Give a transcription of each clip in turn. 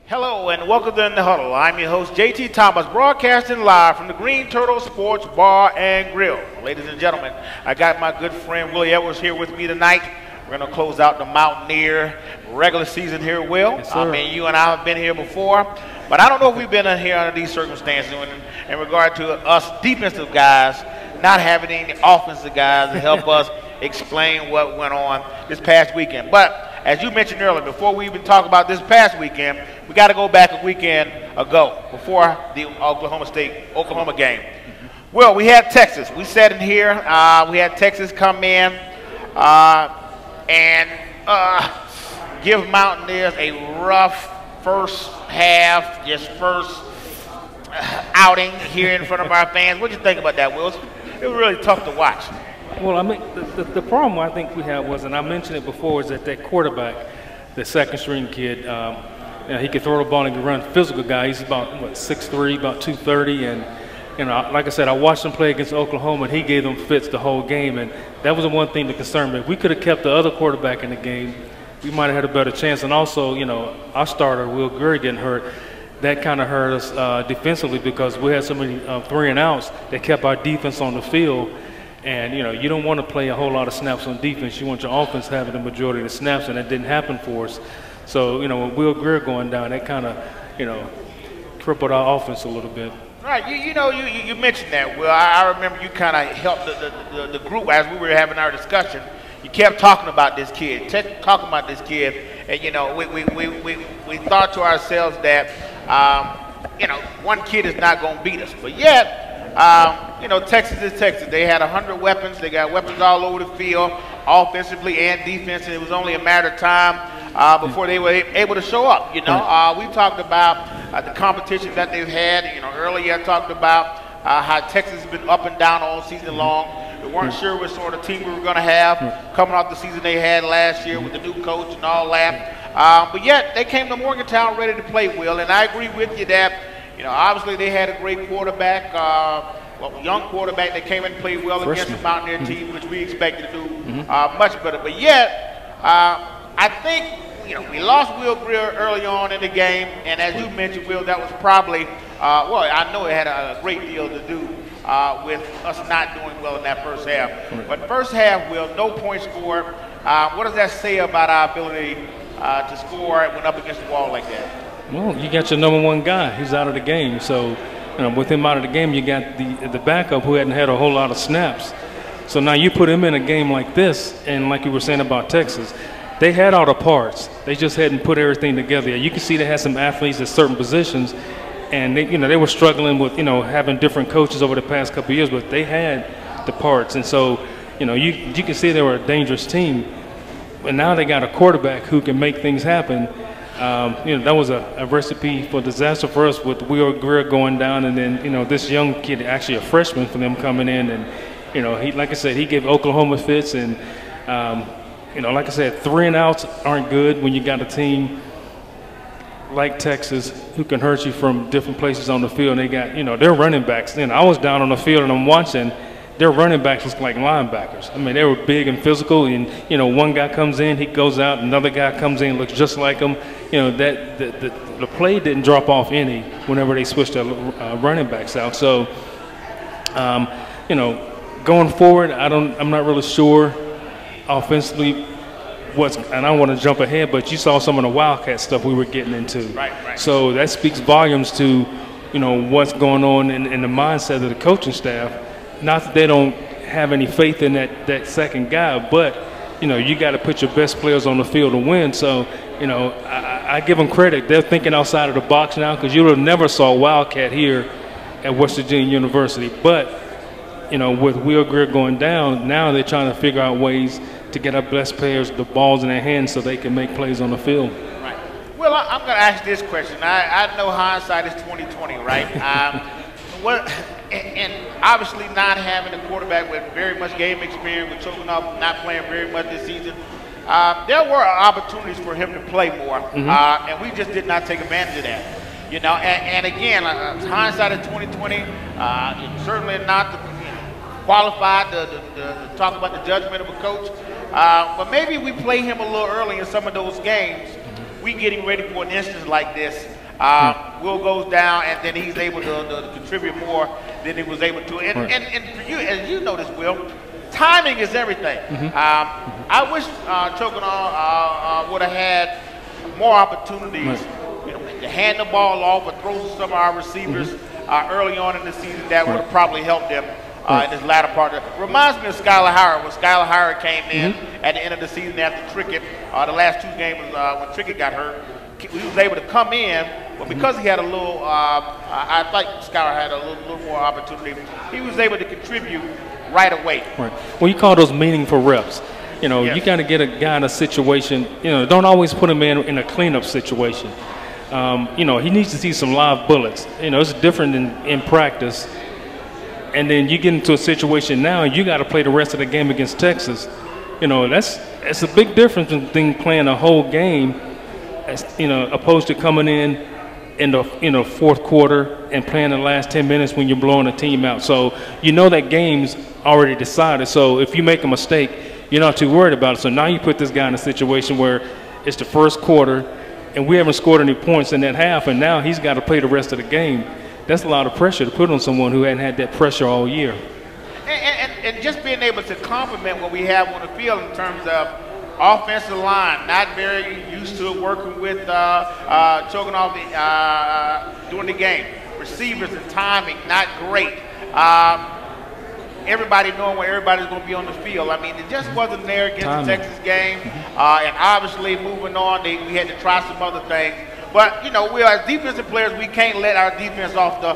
Hello and welcome to the Huddle. I'm your host, JT Thomas, broadcasting live from the Green Turtle Sports Bar and Grill. Ladies and gentlemen, I got my good friend Willie Edwards here with me tonight. We're going to close out the Mountaineer regular season here, Will. Yes, I mean, you and I have been here before, but I don't know if we've been in here under these circumstances in regard to us defensive guys not having any offensive guys to help us explain what went on this past weekend. But as you mentioned earlier, before we even talk about this past weekend, we got to go back a weekend ago, before the Oklahoma game. Well, we had Texas. We sat in here. We had Texas come in and give Mountaineers a rough first half, just first outing here in front of our fans. What do you think about that, Will? It was really tough to watch. Well, I mean, the problem I think we had was, and I mentioned it before, is that quarterback, the second string kid, he could throw the ball and he could run. Physical guy. He's about, what, 6'3", about 230. And, you know, like I said, I watched him play against Oklahoma, and he gave them fits the whole game. And that was the one thing that concerned me. If we could have kept the other quarterback in the game, we might have had a better chance. And also, you know, our starter, Will Greer, getting hurt. That kind of hurt us defensively because we had so many 3-and-outs that kept our defense on the field. And, you know, you don't want to play a whole lot of snaps on defense. You want your offense having the majority of the snaps, and that didn't happen for us. So, you know, with Will Greer going down, that kind of, you know, crippled our offense a little bit. Right. You mentioned that, Will. I remember you kind of helped the group as we were having our discussion. You kept talking about this kid, and, you know, we thought to ourselves that, you know, one kid is not going to beat us. But yet, you know, Texas is Texas. They had 100 weapons. They got weapons all over the field, offensively and defensively. It was only a matter of time before they were able to show up. You know, we talked about the competition that they've had. You know, earlier I talked about how Texas has been up and down all season long. We weren't sure what sort of team we were going to have coming off the season they had last year with the new coach and all that. But yet they came to Morgantown ready to play, Will. And I agree with you that, you know, obviously they had a great quarterback, young quarterback that came and played well against the Mountaineer team, which we expected to do much better. But yet, I think, you know, we lost Will Greer early on in the game, and as you mentioned, Will, that was probably, well, I know it had a great deal to do with us not doing well in that first half. But first half, Will, no points scored. What does that say about our ability to score when up against the wall like that? Well, you got your #1 guy. He's out of the game. So, you know, with him out of the game, you got the backup who hadn't had a whole lot of snaps. So now you put him in a game like this, and like you were saying about Texas, they had all the parts. They just hadn't put everything together. You can see they had some athletes at certain positions, and they, you know, they were struggling with, you know, having different coaches over the past couple of years, but they had the parts. And so, you know, you can see they were a dangerous team. And now they got a quarterback who can make things happen. You know, that was a recipe for disaster for us with Will Greer going down, and then, you know, this young kid, actually a freshman for them, coming in, and, you know, he, like I said, he gave Oklahoma fits, and, you know, like I said, 3-and-outs aren't good when you got a team like Texas who can hurt you from different places on the field. And they got, you know, their running backs. Then I was down on the field and I'm watching. Their running backs look like linebackers. I mean, they were big and physical, and, you know, one guy comes in, he goes out, another guy comes in, looks just like him. You know, that the play didn't drop off any whenever they switched their running backs out. So, you know, going forward, I'm not really sure offensively and I don't want to jump ahead, but you saw some of the Wildcat stuff we were getting into. Right. So that speaks volumes to, you know, what's going on in the mindset of the coaching staff. Not that they don't have any faith in that second guy, but, you know, you got to put your best players on the field to win. So, you know, I give them credit. They're thinking outside of the box now, because you would have never saw Wildcat here at West Virginia University. But, you know, with Will Greer going down, now they're trying to figure out ways to get our best players the balls in their hands so they can make plays on the field. Right. Well, I'm going to ask this question. I know hindsight is 20/20, right? and obviously not having a quarterback with very much game experience, with Chokunov not playing very much this season, there were opportunities for him to play more, and we just did not take advantage of that. You know, and again, hindsight of 2020, certainly not qualified to talk about the judgment of a coach, but maybe we play him a little early in some of those games. We getting ready for an instance like this. Will goes down, and then he's able to contribute more than he was able to. And for you, as you know this, Will, timing is everything. I wish Chokunov would have had more opportunities, to hand the ball off or throw some of our receivers early on in the season. That would have probably helped them in this latter part. Reminds me of Skylar Howard when Skylar Howard came in at the end of the season after Trickett. The last 2 games when Trickett got hurt. He was able to come in, but because he had a little, I think Skylar had a little more opportunity, he was able to contribute right away. Right. Well, you call those meaningful reps. You know, you got to get a guy in a situation, don't always put him in a cleanup situation. He needs to see some live bullets. It's different in practice. And then you get into a situation now, you got to play the rest of the game against Texas. That's a big difference than playing a whole game, opposed to coming in the fourth quarter and playing the last 10 minutes when you're blowing a team out. So that game's already decided. So if you make a mistake, you're not too worried about it. So now you put this guy in a situation where it's the first quarter and we haven't scored any points in that half, and now he's got to play the rest of the game. That's a lot of pressure to put on someone who hadn't had that pressure all year. And just being able to complement what we have on the field in terms of offensive line, not very used to working with Chokunov during the game. Receivers and timing, not great. Everybody knowing where everybody's going to be on the field. I mean, it just wasn't there against the Texas game. And obviously, moving on, we had to try some other things. But, we are as defensive players, we can't let our defense off the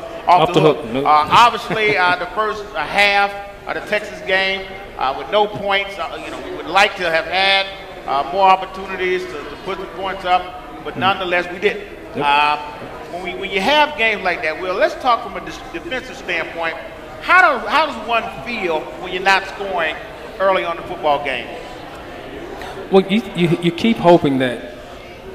hook. Nope. Obviously, the first half of the Texas game, with no points, we would like to have had more opportunities to put the points up, but nonetheless, we didn't. Yep. When you have games like that, Will, let's talk from a defensive standpoint. How does one feel when you're not scoring early on the football game? Well, you keep hoping that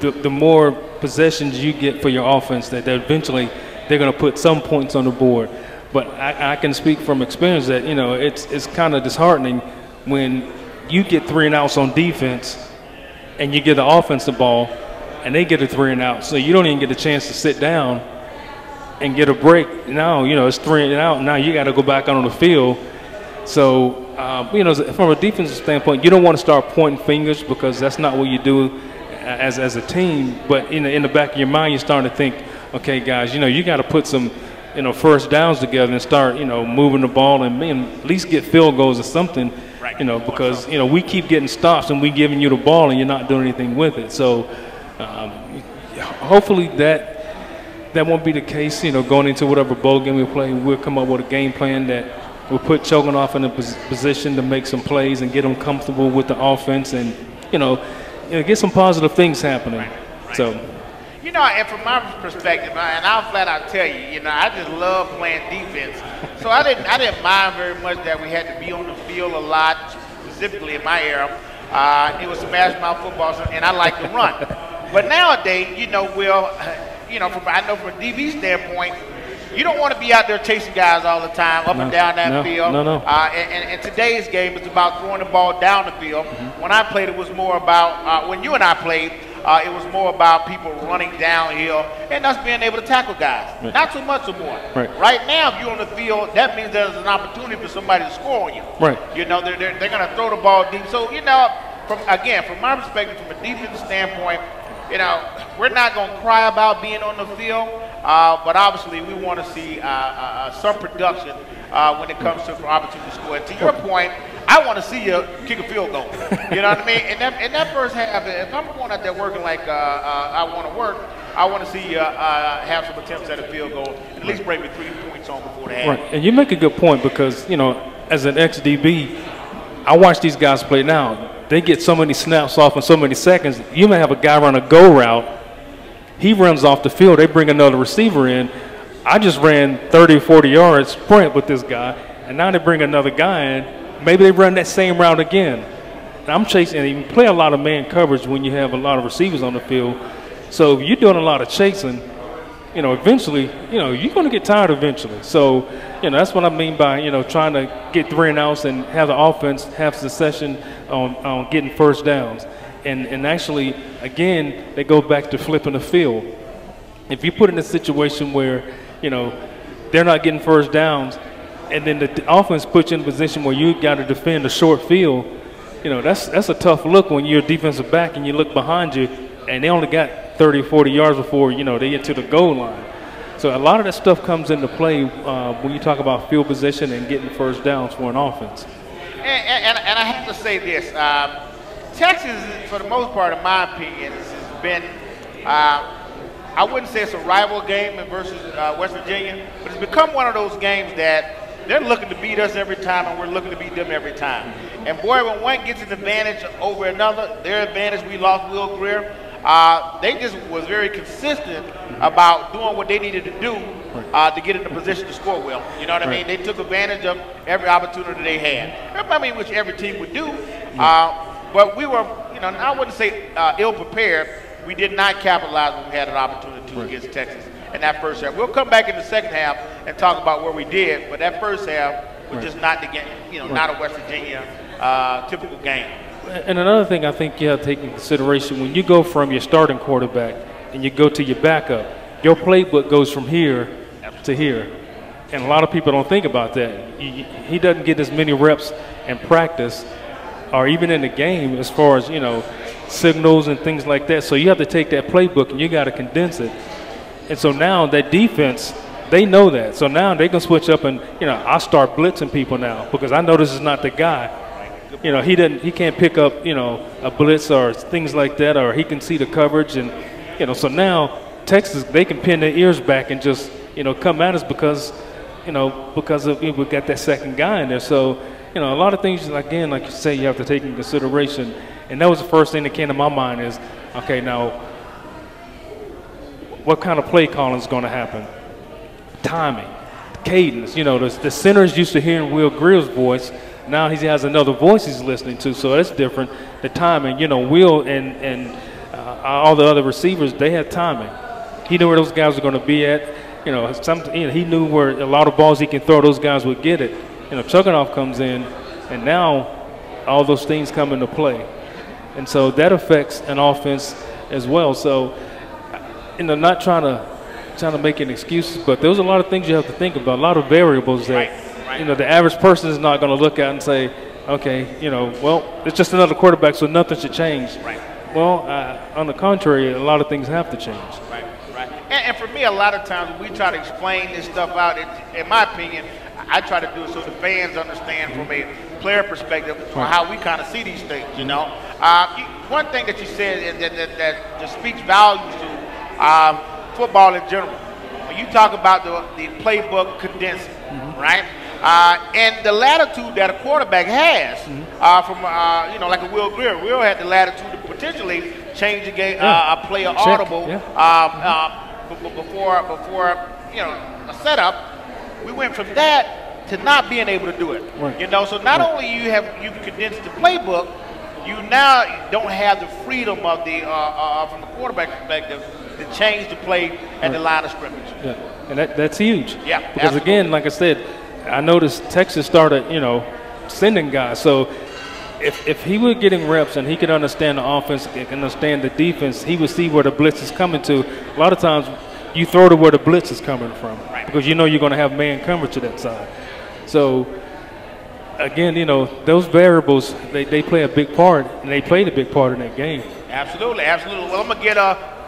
the more possessions you get for your offense, that eventually they're going to put some points on the board. But I can speak from experience that, it's kind of disheartening when you get 3 and outs on defense and you get the offense the ball and they get a 3 and out. So you don't even get a chance to sit down and get a break. Now, it's 3 and out. Now you got to go back out on the field. So, from a defensive standpoint, you don't want to start pointing fingers because that's not what you do as a team. But in the back of your mind, you're starting to think, okay, guys, you got to put some, first downs together and start, moving the ball and at least get field goals or something, right. Because, we keep getting stops and we giving you the ball and you're not doing anything with it. So hopefully that won't be the case, going into whatever bowl game we play. We'll come up with a game plan that will put Chokunov in a position to make some plays and get them comfortable with the offense and, get some positive things happening. Right. So. And from my perspective, and I'll flat out tell you, I just love playing defense. So I didn't mind very much that we had to be on the field a lot, specifically in my era. It was smash mouth football, and I like to run. But nowadays, Will, I know from a DB standpoint, you don't want to be out there chasing guys all the time, up and down that field. No. And today's game is about throwing the ball down the field. When I played, it was more about, when you and I played, it was more about people running downhill and us being able to tackle guys. Right. Not so much anymore. Right now, if you're on the field, that means there's an opportunity for somebody to score on you. Right. They're going to throw the ball deep. So, from my perspective, from a defensive standpoint, we're not going to cry about being on the field, but obviously we want to see some production when it comes to opportunity to score. And to your point, I want to see you kick a field goal. You know what I mean? And that first half, if I'm going out there working like I want to work, I want to see you have some attempts at a field goal and at least break me 3 points on before the half. Right, and you make a good point because, as an ex-DB, I watch these guys play now. They get so many snaps off in so many seconds. You may have a guy run a go route. He runs off the field. They bring another receiver in. I just ran 30, 40 yards sprint with this guy, and now they bring another guy in. Maybe they run that same route again. And I'm chasing, and you play a lot of man coverage when you have a lot of receivers on the field. So if you're doing a lot of chasing, eventually, you're going to get tired eventually. So, that's what I mean by, trying to get 3 and outs and have the offense have succession on getting first downs. And actually, again, they go back to flipping the field. If you put in a situation where, they're not getting first downs, and then the offense puts you in a position where you got to defend a short field, that's a tough look when you're a defensive back and you look behind you and they only got 30 or 40 yards before, they get to the goal line. So a lot of that stuff comes into play when you talk about field position and getting first downs for an offense. And I have to say this. Texas, for the most part, in my opinion, has been, I wouldn't say it's a rival game versus West Virginia, but it's become one of those games that they're looking to beat us every time, and we're looking to beat them every time. And boy, when one gets an advantage over another, their advantage, we lost Will Greer. They just was very consistent about doing what they needed to do to get in the position to score well. You know what I mean? They took advantage of every opportunity they had. I mean, which every team would do. But we were, I wouldn't say ill-prepared. We did not capitalize when we had an opportunity against Texas in that first half. We'll come back in the second half and talk about where we did, but that first half was just not the game, not a West Virginia typical game. And another thing I think you have to take into consideration, when you go from your starting quarterback and you go to your backup, your playbook goes from here to here. And a lot of people don't think about that. He doesn't get as many reps in practice or even in the game as far as, signals and things like that. So you have to take that playbook and you got to condense it. And so now that defense, they know that. So now they can switch up and, I start blitzing people now because I know this is not the guy. He can't pick up, a blitz or things like that, or he can see the coverage. And, so now Texas, they can pin their ears back and just, come at us because we got that second guy in there. So, a lot of things, again, like you say, you have to take into consideration. And that was the first thing that came to my mind is, okay, now what kind of play calling is going to happen? Timing, cadence. The center's used to hearing Will Greer's voice. Now he has another voice he's listening to, so that's different. The timing, Will and all the other receivers, they had timing. He knew where those guys were going to be at. He knew where a lot of balls he can throw, those guys would get it. Chugginoff comes in, and now all those things come into play. And so that affects an offense as well. So, not trying to make any excuses, but there's a lot of things you have to think about, a lot of variables that the average person is not going to look at and say, okay, well, it's just another quarterback, so nothing should change. Right. Well, on the contrary, a lot of things have to change. Right. And for me, a lot of times when we try to explain this stuff out, in my opinion, I try to do it so the fans understand from a player perspective how we kind of see these things, One thing that you said that just speaks volumes to football in general. When you talk about the playbook condensing, right? And the latitude that a quarterback has from, like a Will Greer. Will had the latitude to potentially change a game, a player audible before a setup. We went from that to not being able to do it. Right. So not only you've condensed the playbook, you now don't have the freedom of the from the quarterback perspective to change the play at the line of scrimmage. Yeah, and that's huge. Yeah, because absolutely. Again, like I said, I noticed Texas started, sending guys. So if he were getting reps and he could understand the offense and understand the defense, he would see where the blitz is coming to. A lot of times you throw to where the blitz is coming from because you're going to have man coverage to that side. So, again, those variables, they play a big part, and they played a big part in that game. Absolutely. Well, I'm going to get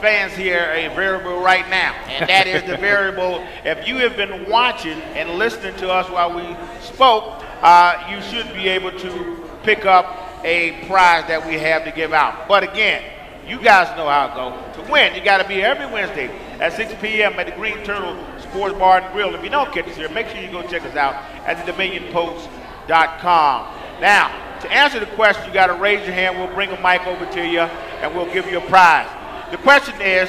fans here a variable right now, and that is the variable. If you have been watching and listening to us while we spoke, you should be able to pick up a prize that we have to give out. But again, you guys know how it goes. To win, you got to be here every Wednesday at 6 p.m. at the Green Turtle Sports Bar and Grill. If you don't catch us here, make sure you go check us out at thedominionpost.com. Now, to answer the question, you got to raise your hand. We'll bring a mic over to you, and we'll give you a prize. The question is,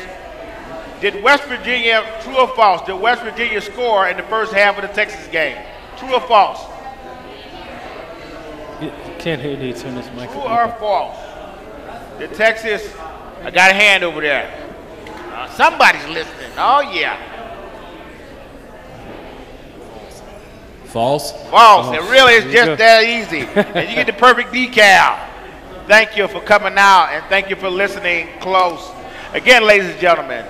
Did West Virginia, true or false, did West Virginia score in the first half of the Texas game? True or false? You can't hear you turn this mic. True or false? Did Texas, I got a hand over there. Somebody's listening. Oh, yeah. False? False. It really is just that easy. And you get the perfect decal. Thank you for coming out, and thank you for listening close. Again, ladies and gentlemen,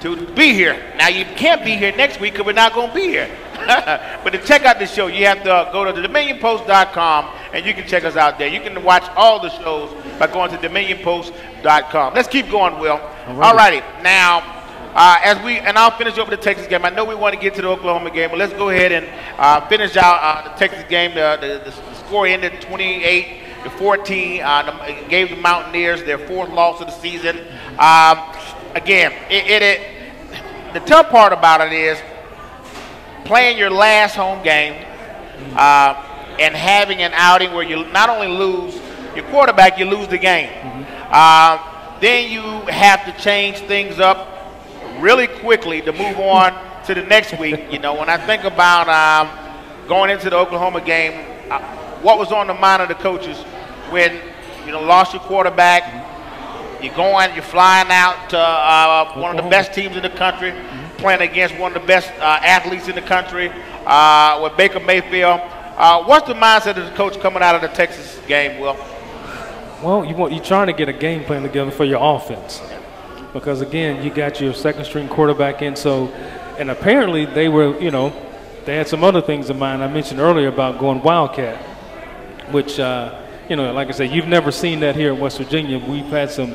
to be here. Now, you can't be here next week because we're not going to be here. But to check out the show, you have to go to thedominionpost.com, and you can check us out there. You can watch all the shows by going to dominionpost.com. Let's keep going, Will. All righty. Now, and I'll finish over the Texas game. I know we want to get to the Oklahoma game, but let's go ahead and finish out the Texas game. The score ended 28-14. Gave the Mountaineers their 4th loss of the season. Again, the tough part about it is playing your last home game and having an outing where you not only lose your quarterback, you lose the game. Then you have to change things up really quickly to move on to the next week. You know, when I think about going into the Oklahoma game, what was on the mind of the coaches when, you know, lost your quarterback, you're flying out to one of the best teams in the country, playing against one of the best athletes in the country with Baker Mayfield. What's the mindset of the coach coming out of the Texas game, Will? Well, you're trying to get a game plan together for your offense. Because, again, you got your second-string quarterback in. So, and apparently they were, you know, they had some other things in mind. I mentioned earlier about going Wildcat, which, you know, like I said, you've never seen that here in West Virginia. We've had some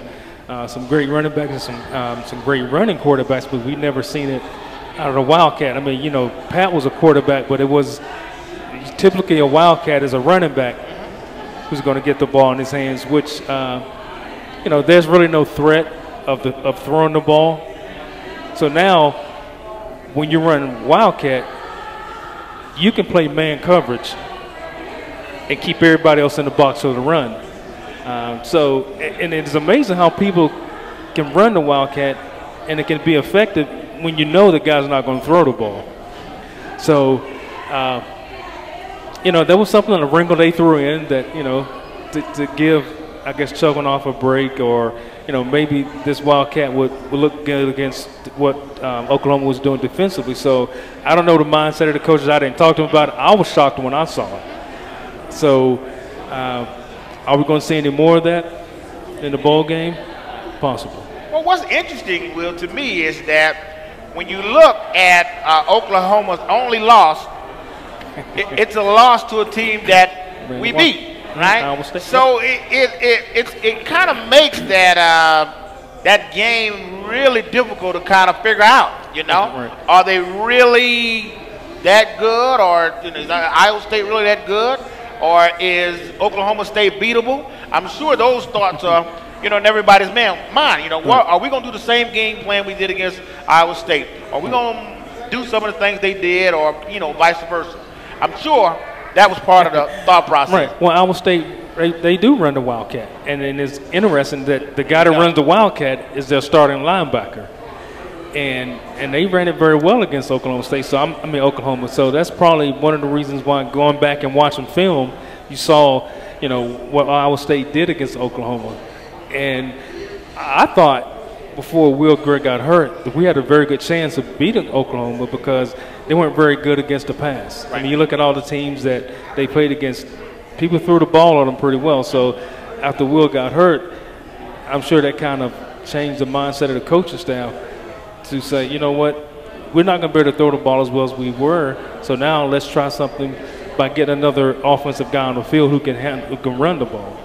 great running backs and some great running quarterbacks, but we've never seen it out of the Wildcat. I mean, you know, Pat was a quarterback, but it was typically a Wildcat is a running back who's going to get the ball in his hands, which, you know, there's really no threat of throwing the ball. So now when you run Wildcat, you can play man coverage and keep everybody else in the box for the run. And it's amazing how people can run the Wildcat and it can be effective when you know the guy's not going to throw the ball. So, you know, there was something on the wrinkle they threw in that, you know, to give, I guess, Chugging a break, or, you know, maybe this Wildcat would look good against what Oklahoma was doing defensively. So I don't know the mindset of the coaches. I didn't talk to them about it. I was shocked when I saw it. So are we going to see any more of that in the bowl game? Possible. Well, what's interesting, Will, to me is that when you look at Oklahoma's only loss, it's a loss to a team that we beat. Right? So it kind of makes that game really difficult to kind of figure out, you know? Right. Are they really that good, or, you know, is Iowa State really that good, or is Oklahoma State beatable? I'm sure those thoughts are, you know, in everybody's mind. You know, are we going to do the same game plan we did against Iowa State? Are we going to do some of the things they did, or, you know, vice versa? I'm sure that was part of the thought process. Right. Well, Iowa State, they do run the Wildcat. And it's interesting that the guy that runs the Wildcat is their starting linebacker. And they ran it very well against Oklahoma State. So, Oklahoma. So that's probably one of the reasons why, going back and watching film, you saw, you know, what Iowa State did against Oklahoma. And I thought before Will Greer got hurt that we had a very good chance of beating Oklahoma because they weren't very good against the pass. Right. I mean, you look at all the teams that they played against, people threw the ball on them pretty well. So after Will got hurt, I'm sure that kind of changed the mindset of the coaching staff to say, you know what, we're not going to be able to throw the ball as well as we were. So now let's try something by getting another offensive guy on the field who can run the ball.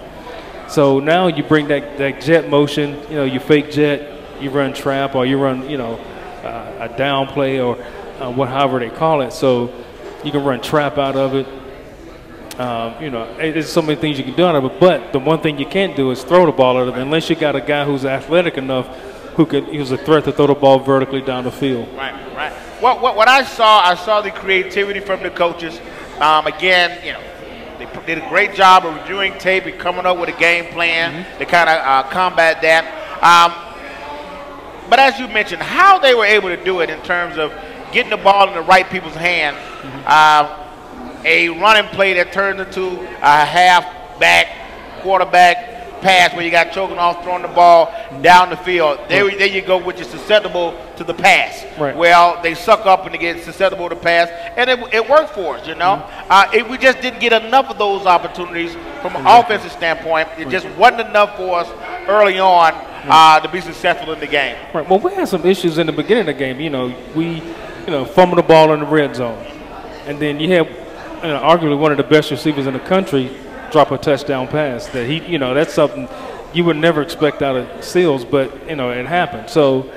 So now you bring that jet motion, you know, you fake jet, you run trap, or you run, you know, a down play, or however they call it. So you can run trap out of it. You know, there's so many things you can do out of it. But the one thing you can't do is throw the ball out of it unless you got a guy who's athletic enough who's a threat to throw the ball vertically down the field. Right. Well, what I saw the creativity from the coaches. Again, you know, they did a great job of reviewing tape and coming up with a game plan to kind of combat that. but as you mentioned, how they were able to do it in terms of getting the ball in the right people's hand, a running play that turns into a half-back, quarterback pass where you got choking off, throwing the ball down the field. There you go, which is susceptible to the pass. Right. Well, they suck up and they get susceptible to pass, and it worked for us, you know. We just didn't get enough of those opportunities from an offensive standpoint. It just wasn't enough for us early on to be successful in the game. Right. Well, we had some issues in the beginning of the game. You know, we fumbled the ball in the red zone, and then you had arguably one of the best receivers in the country drop a touchdown pass that that's something you would never expect out of Seals, but it happened. So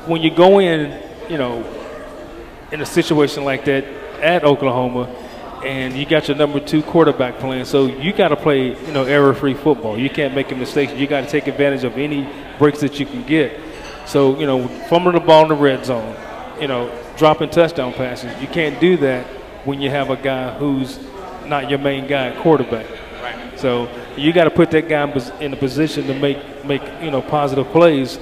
when you go in in a situation like that at Oklahoma and you got your number 2 quarterback playing, so you got to play error-free football. You can't make a mistake. You got to take advantage of any breaks that you can get. So fumbling the ball in the red zone, dropping touchdown passes, you can't do that when you have a guy who's not your main guy at quarterback. Right. So you got to put that guy in a position to make positive plays,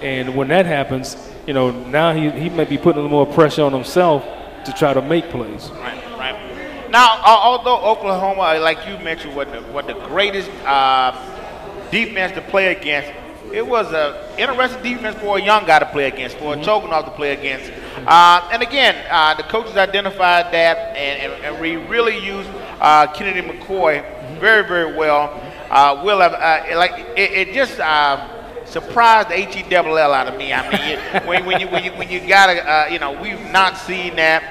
and when that happens, now he may be putting a little more pressure on himself to try to make plays. Right. Now, although Oklahoma, like you mentioned, what the greatest defense to play against, it was an interesting defense for a young guy to play against, for a choking off to play against. And again, the coaches identified that, and we really used Kennedy McCoy very, very well. We'll have it just surprised the HELL out of me. I mean, when you gotta we've not seen that.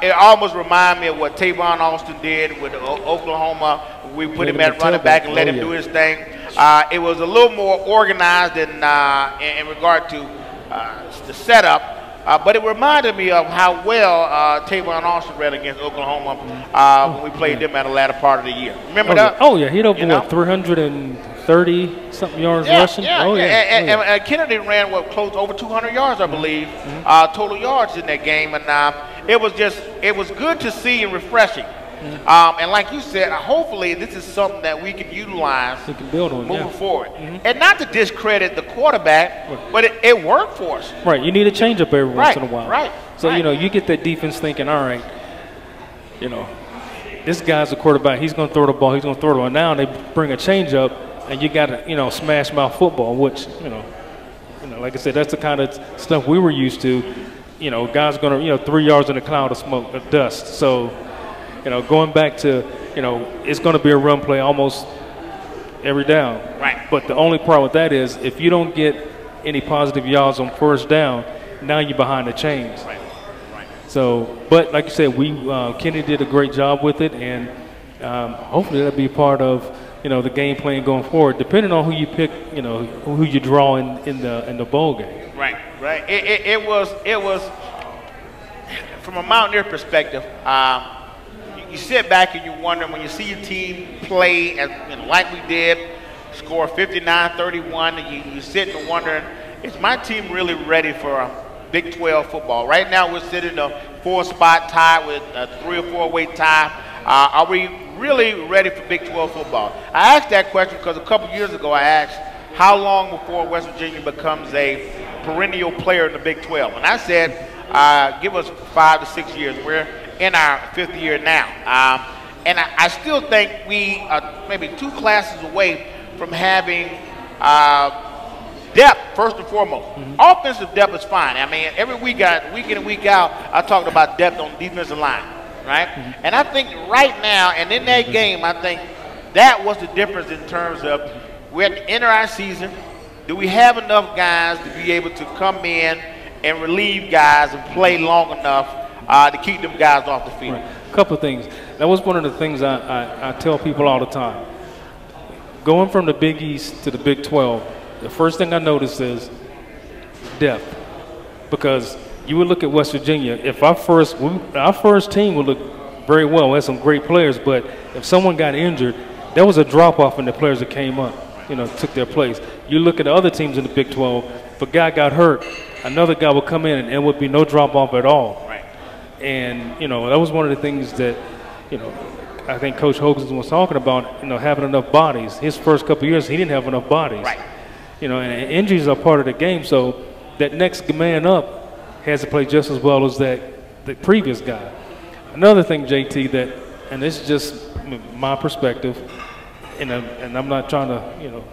It almost reminds me of what Tavon Austin did with Oklahoma. We put him at running back and let him do his thing. It was a little more organized in regard to the setup. But it reminded me of how well Tavon Austin ran against Oklahoma when we played them at the latter part of the year. Remember that? Oh, yeah. He had over, 330-something yards rushing? Yeah. And Kennedy ran, close to over 200 yards, I believe, total yards in that game. And it was good to see and refreshing. And like you said, hopefully this is something that we can utilize moving forward. And not to discredit the quarterback, but it worked for us. Right. You need a change up every once in a while. Right. So, you get that defense thinking, all right, this guy's a quarterback. He's going to throw the ball. He's going to throw the ball. Now they bring a change up, and you got to, smash mouth football, which, like I said, that's the kind of stuff we were used to. Guys going to, 3 yards in a cloud of smoke, of dust. So, going back to, it's going to be a run play almost every down. Right. But the only problem with that is if you don't get any positive yards on first down, now you're behind the chains. Right. So, but like you said, Kenny did a great job with it, and hopefully that'll be part of, the game plan going forward, depending on who you pick, who you draw in the bowl game. Right. It was from a Mountaineer perspective. You sit back and you wonder when you see your team play like we did, score 59-31, and you sit and wondering, is my team really ready for Big 12 football? Right now we're sitting in a 4-spot tie with a 3 or 4 way tie. Are we really ready for Big 12 football? I asked that question because a couple years ago I asked how long before West Virginia becomes a perennial player in the Big 12, and I said give us 5 to 6 years. We're in our 5th year now. And I still think we are maybe 2 classes away from having depth, first and foremost. Offensive depth is fine. I mean, every week in and week out, I talked about depth on the defensive line, right? And I think right now, and in that game, I think that was the difference in terms of we're at the end of our season. Do we have enough guys to be able to come in and relieve guys and play long enough to keep them guys off the field? Right. A couple of things. That was one of the things I tell people all the time. Going from the Big East to the Big 12, the first thing I noticed is depth. Because you would look at West Virginia, if our first team would look very well, we had some great players, but if someone got injured, there was a drop-off in the players that came up, took their place. You look at the other teams in the Big 12, if a guy got hurt, another guy would come in and there would be no drop-off at all. Right. And, that was one of the things that, I think Coach Hogan was talking about, having enough bodies. His first couple of years, he didn't have enough bodies. Right. You know, and injuries are part of the game. So that next man up has to play just as well as the previous guy. Another thing, JT, that, and this is just my perspective, and I'm not trying to,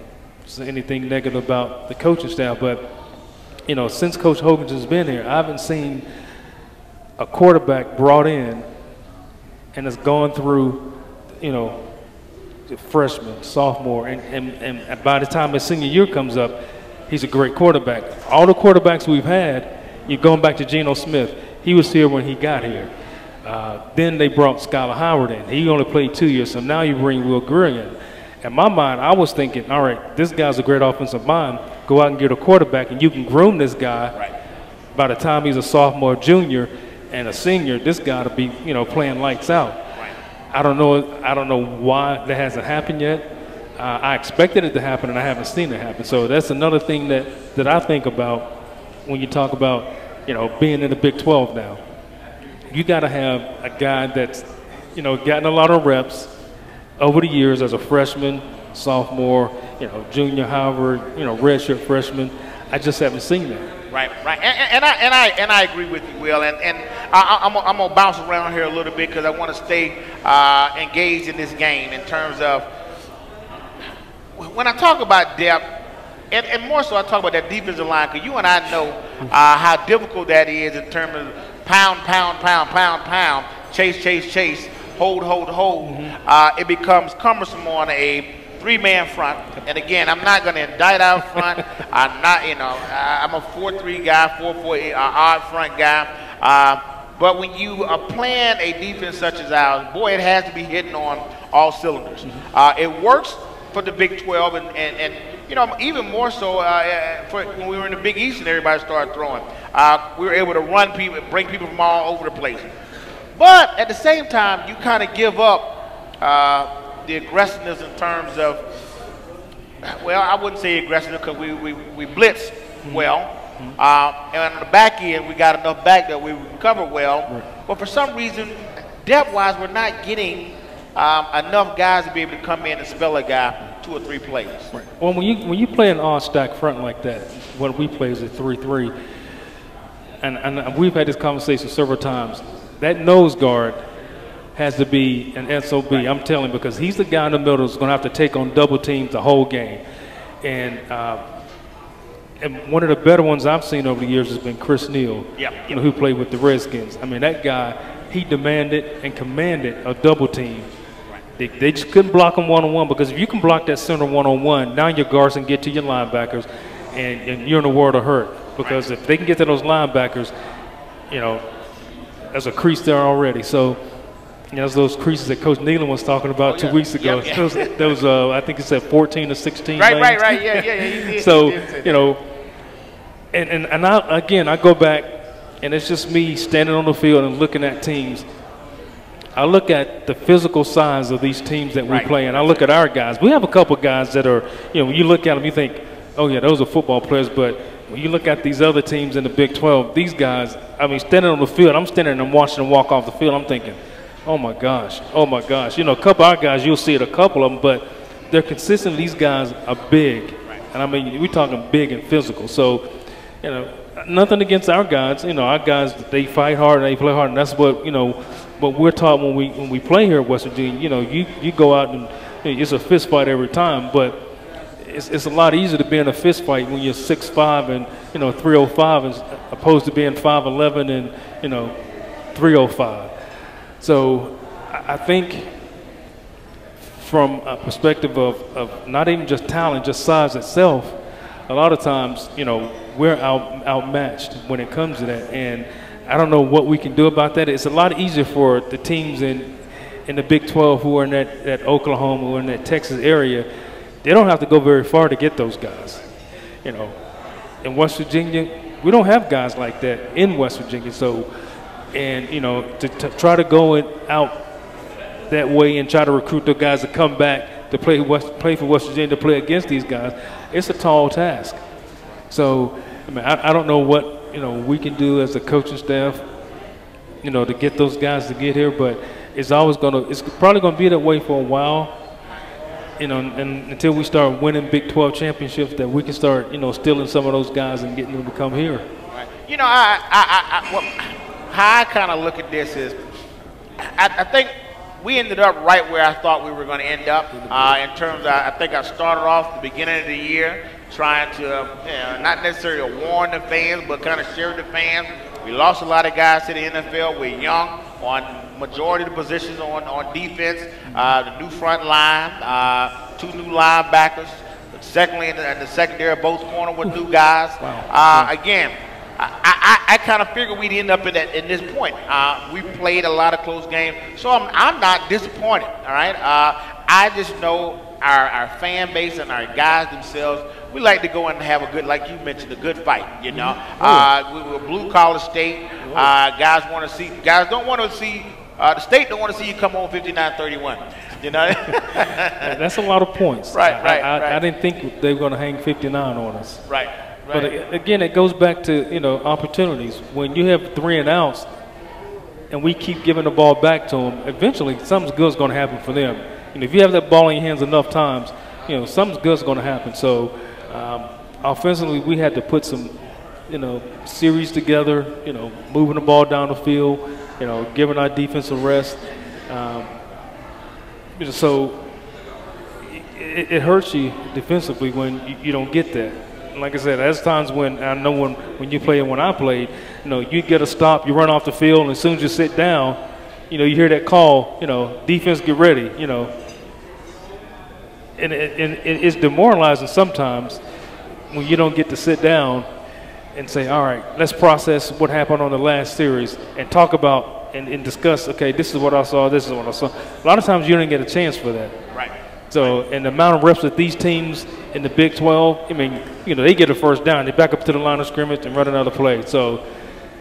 say anything negative about the coaching staff, but, since Coach Hogan's has been here, I haven't seen a quarterback brought in and has gone through, the freshman, sophomore, and by the time his senior year comes up, he's a great quarterback. All the quarterbacks we've had, you're going back to Geno Smith. He was here when he got here. Then they brought Skylar Howard in. He only played 2 years, so now you bring Will Greer in. In my mind, I was thinking, all right, this guy's a great offensive mind. Go out and get a quarterback, and you can groom this guy. Right. By the time he's a sophomore, junior, and a senior, this guy to be, playing lights out. Right. I don't know why that hasn't happened yet. I expected it to happen, and I haven't seen it happen. So that's another thing that I think about when you talk about, being in the Big 12 now. You got to have a guy that's, gotten a lot of reps over the years as a freshman, sophomore, junior, however, redshirt freshman. I just haven't seen that. Right. And I agree with you, Will. And I'm gonna bounce around here a little bit because I want to stay engaged in this game in terms of when I talk about depth, and more so I talk about that defensive line, because you and I know how difficult that is in terms of pound, chase, hold. It becomes cumbersome on a three-man front. And again, I'm not going to indict out front. I'm not, I'm a 4-3 guy, 4-4 odd front guy. But when you are playing a defense such as ours, boy, it has to be hitting on all cylinders. It works for the Big 12, and even more so for when we were in the Big East and everybody started throwing. We were able to run people, bring people from all over the place. But at the same time, you kind of give up the aggressiveness in terms of, well, I wouldn't say aggressiveness because we blitz well. And on the back end, we got enough back that we cover well. Right. But for some reason, depth-wise, we're not getting enough guys to be able to come in and spell a guy 2 or 3 plays. Right. Well, when you play an all-stack front like that, what we play is a 3-3, and we've had this conversation several times. That nose guard has to be an SOB. Right. I'm telling you, because he's the guy in the middle who's going to have to take on double teams the whole game. And one of the better ones I've seen over the years has been Chris Neal, who played with the Redskins. I mean, that guy, he demanded and commanded a double team. Right. They just couldn't block him one-on-one, because if you can block that center one-on-one, now your guards can get to your linebackers, and you're in a world of hurt. Because if they can get to those linebackers, there's a crease there already. So, there's those creases that Coach Nealon was talking about 2 weeks ago. Those I think he said 14 to 16 lanes. Right. Yeah. So, and I go back, and it's just me standing on the field and looking at teams. I look at the physical size of these teams that we play, and I look at our guys. We have a couple guys that are, when you look at them, you think, oh, yeah, those are football players. But when you look at these other teams in the Big 12, these guys, standing on the field, I'm standing and watching them walk off the field, I'm thinking, oh, my gosh. A couple of our guys, you'll see it, a couple of them, but they're consistent. These guys are big. And, we're talking big and physical. So, nothing against our guys. Our guys, they fight hard and they play hard, and that's what, what we're taught when we play here at West Virginia. You go out and it's a fist fight every time, but it's a lot easier to be in a fist fight when you're 6'5" and 305 as opposed to being 5'11" and 305. So I think from a perspective of not even just talent, just size itself, a lot of times, we're outmatched when it comes to that. And I don't know what we can do about that. It's a lot easier for the teams in the Big 12 who are in that Oklahoma or in that Texas area. They don't have to go very far to get those guys. In West Virginia, we don't have guys like that in West Virginia. So, and, to try to go out that way and try to recruit the guys to come back to play for West Virginia, to play against these guys, it's a tall task. So, I don't know what, we can do as a coaching staff, to get those guys to get here, but it's probably going to be that way for a while. you know, and until we start winning Big 12 championships, that we can start, you know, stealing some of those guys and getting them to come here. Right. You know, how I kind of look at this is, I think we ended up right where I thought we were going to end up in terms of, I think I started off the beginning of the year trying to, not necessarily warn the fans, but kind of share the fans. We lost a lot of guys to the NFL. We're young on majority of the positions on defense. The new front line, 2 new linebackers. Secondly, in the secondary, both corner with new guys. Wow. Again, I kind of figured we'd end up in this point. We played a lot of close games, so I'm not disappointed. All right, I just know our fan base and our guys themselves. We like to go and have a good, like you mentioned, a good fight. You know, we're a blue collar state. Guys want to see. Guys don't want to see. The state don't want to see you come home 59-31. You know, that's a lot of points. Right. I didn't think they were going to hang 59 on us. Right. But again, it goes back to, you know, opportunities. When you have 3 and outs, and we keep giving the ball back to them, eventually something good's going to happen for them. You know, if you have that ball in your hands enough times, you know, something good's going to happen. So offensively, we had to put some, you know, series together. You know, moving the ball down the field. You know, giving our defense a rest. So it hurts you defensively when you don't get that. Like I said, there's times when I know when you play and when I played, you know, you get a stop, you run off the field, and as soon as you sit down, you know, you hear that call, you know, defense get ready, you know. And it's demoralizing sometimes when you don't get to sit down and say, all right, let's process what happened on the last series and talk about and discuss, okay, this is what I saw, this is what I saw. A lot of times you don't get a chance for that. Right. So, and the amount of reps that these teams in the Big 12, I mean, you know, they get a first down, they back up to the line of scrimmage and run another play. So,